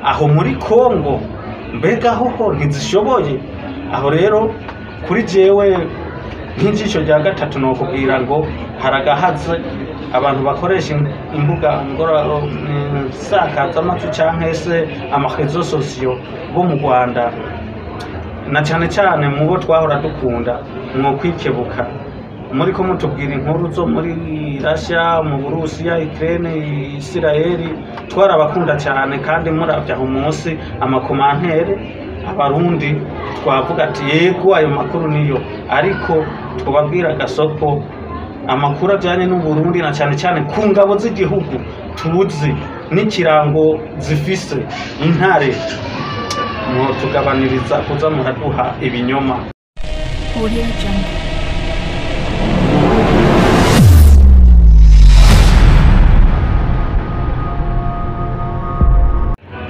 aho muri Kongo mbega hoho ntizishoboye. Aho rero kuri jewe nk'ijisho rya gatatu no kubwira ngo haragahaze abantu bakoresha imbuga ngororano sakazamatwi canke se amarezo sosiyo bo mu Rwanda, na cyane cyane mu bo twahora dukunda mwo kwikebuka. Muri ko mutubwira inkuru zo muri Russia, mu Burusiya, Ukraine, Israeli, twarabakunda cyane kandi muravya aho munsi amakomantere abarundi twavuga ati yego ayo makuru niyo, ariko twababwira gasoko amakuru ajyanye n'u Burundi na cyane cyane ku ngabo z'igihugu tuzi n'ikirango zifise intare, mwo tugabaniriza kuza muraduha ibinyoma.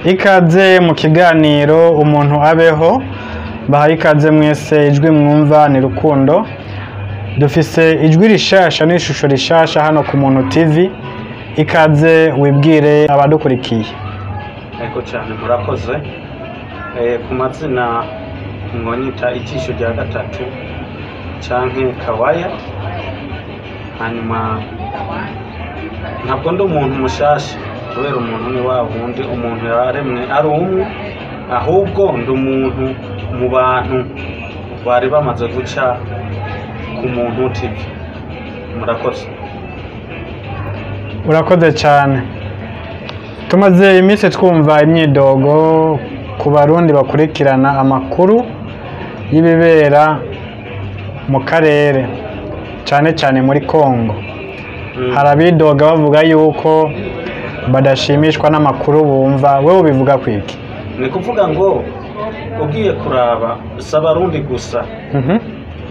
Ikaze mu kiganiro umuntu abeho, bahaye ikaze mwese. Ijwi mwumva ni Rukundo, dufise ijwi rishasha n'ishusho rishasha hano ku Muntu TV. Ikaze wibwire abadukurikiye. Ego cyane murakoze. Ku mazina mwonyita ijisho rya gatatu canke Kawaya, hanyuma ntabwo ndi umuntu mushasha kubera umuntu ni wa wundi umuntu yaremwe ari umwe, ahubwo ndi umuntu mu bantu bari bamaze guca ku Muntu TV. Murakoze. Urakoze cyane. Tumaze iminsi twumva imyidogo ku barundi bakurikirana amakuru y'ibibera mu karere cyane cyane muri Kongo. Harabidoga bavuga yuko badashimishwa n'amakuru bumva. Wewe ubivuga kwiki? Ni kuvuga ngo ugiye kuraba s'abarundi gusa,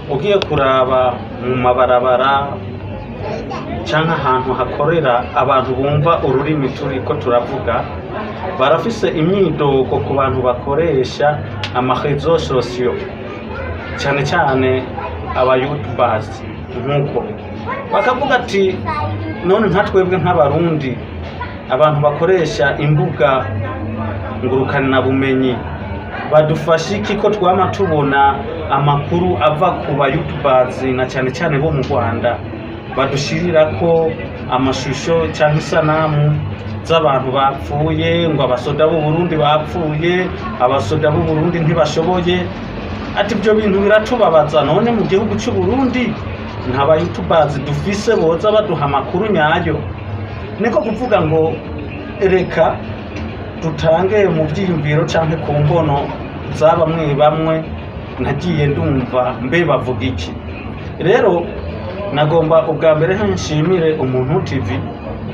ugiye kuraba mu mabarabara canke ahantu hakorera abantu bumva ururimi turiko turavuga, barafise imyidogo ku bantu bakoresha amarezo sosiyo cyane cyane aba YouTubers, nkuko bakavuga ati none nka twebwe nk'abarundi abantu bakoresha imbuga ngurukana bumenyi badufasha iki ko twama tubona amakuru ava ku ba YouTubers na cyane cyane bo mu Rwanda badushirira ko amashusho cyangwa isanamu z'abantu bapfuye, ngo abasoda b'u Burundi bapfuye, abasoda b'u Burundi ntibashoboye. Ati ibyo bintu biratubabaza. None mu gihugu cy'u Burundi nta ba YouTubers dufise boza baduha amakuru nyayo. Niko kuvuga ngo reka dutange mu byiyumviro cyangwa ku mbono za bamwe nagiye ndumva mbe bavuga iki. Rero nagomba ubwa mbere nshimire Umuntu TV,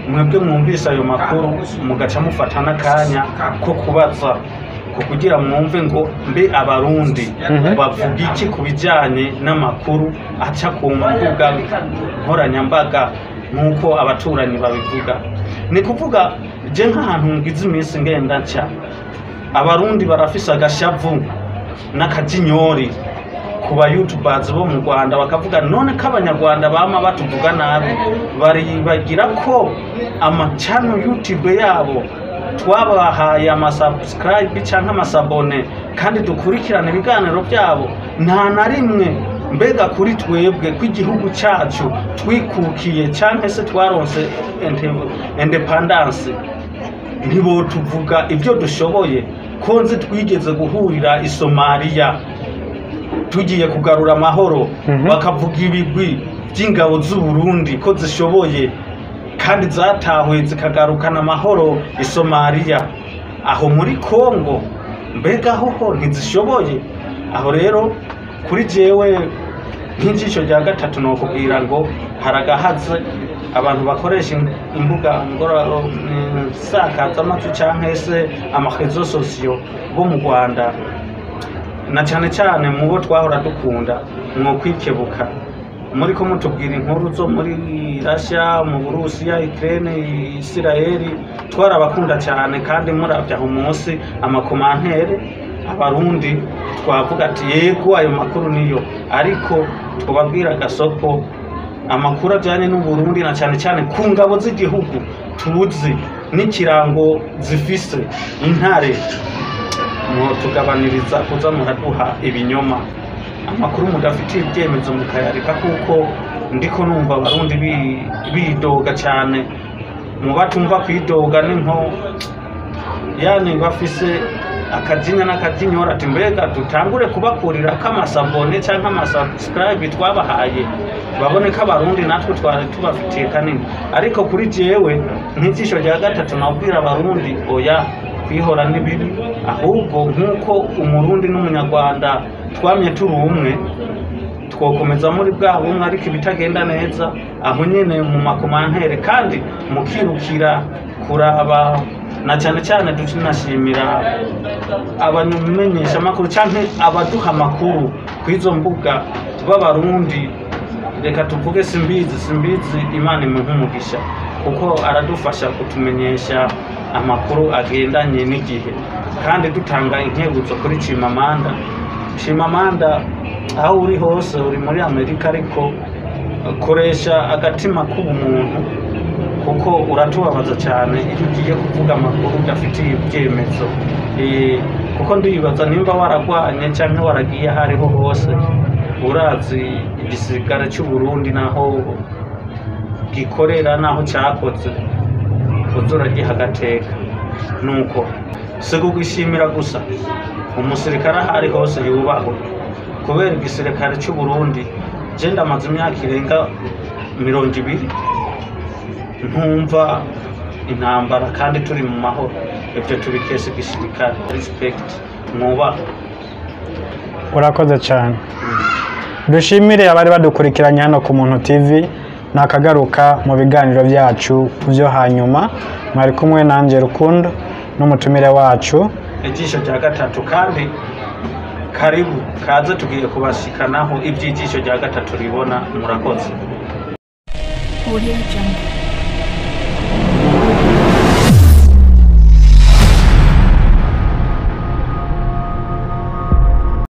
mwebwe mwumvise ayo makuru mugaca mufata n'akanya ko kubaza ko kugira mwumve ngo mbe abarundi bavuga iki ku bijyanye n'amakuru aca ku mbuga nkoranyambaga nkuko abaturanyi babivuga. Ni kuvuga je nk'ahantu ngize iminsi ngenda nca, abarundi barafise agashavu n'akajinyori ku ba YouTubers bo mu Rwanda, bakavuga none ko abanyarwanda bama batuvuga nabi, bari bagira ko amachannel YouTube yabo twabahaye amasubscribe canke amasabone kandi dukurikirana ibiganiro byabo, nta na rimwe mbega kuri twebwe kw'igihugu cyacu twikukiye canke se twaronse independence ntibo tuvuga ibyo dushoboye. Konzi twigeze guhurira i Somalia tugiye kugarura amahoro, bakavuga ibigwi by'ingabo z'u Burundi ko zishoboye kandi zatahuye zikagarukana amahoro i Somalia. Aho muri Kongo mbega hoho ntizishoboye. Aho rero kuri jewe nk'ijisho rya gatatu no kubwira ngo haragahaze abantu bakoresha imbuga ngororano sakazamatwi canke se amarezo sosiyo bo mu Rwanda, na cyane cyane mu bo twahora dukunda mwo kwikebuka. Muri ko mutubwira inkuru zo muri Russia, mu Burusiya, Ukraine, Israeli, twarabakunda cyane kandi muravya aho munsi amakomantere abarundi twavuga ati yego ayo makuru niyo, ariko twababwira gasoko amakuru ajyanye n'u Burundi na cyane cyane ku ngabo z'igihugu tuzi n'ikirango zifise intare tugabaniriza kuza muraduha ibinyoma amakuru mudafitiye ibyemezo mukayareka kuko ndiko numva abarundi bidoga cyane mu batumva kwidoga ni nko yani bafise akajinya n'akajinyora ati mbega dutangure kubakurira kamasabone cyangwa amasubscribe twabahaye babone ko abarundi natwe twari tubafitiye kanini ariko kuri jewe nk'ijisho rya gatatu nabwira abarundi oya kwihora ni bibi ahubwo nk'uko umurundi n'umunyarwanda twamye turi umwe twokomeza muri bwa bumwe ariko ibitagenda neza aho nyene mu makomantere kandi mukirukira kuraba na cyane cyane ducinashimira abamenyesha amakuru canke abaduha amakuru kwizo mbuga b'abarundi reka tuvuge simbizi Imana imuhumugisha kuko aradufasha kutumenyesha amakuru agendanye n'igihe kandi dutanga inkebutso kuri Chimamanda aho uri hose uri muri Amerika ariko koresha agatima k'ubumuntu kuko uratubabaza cyane iyo ugiye kuvuga amakuru udafitiye ibyemezo kuko ndibaza nimba waragwanye cyangwa waragiye hariho hose urazi igisigara cy'u Burundi naho gikorera naho cyakoze uzuragiha agateka nuko sigugishimira gusa umusirikare ahari hose yubahwe kubera igisirikare cy'u Burundi je ndamaze imyaka irenga 20 ntumva intambara kandi turi mu mahoro ibyo tubikesha igisirikare respect mwubaha urakoze cyane dushimire abari badukurikiranye hano ku Muntu TV nakagaruka mu biganiro byacu byo hanyuma mwari kumwe nanje Rukundo n'umutumire wacu ijisho rya gatatu kandi karibu kaze tugiye kubashikanaho iby'ijisho rya gatatu ribona murakoze. Audio Jungle.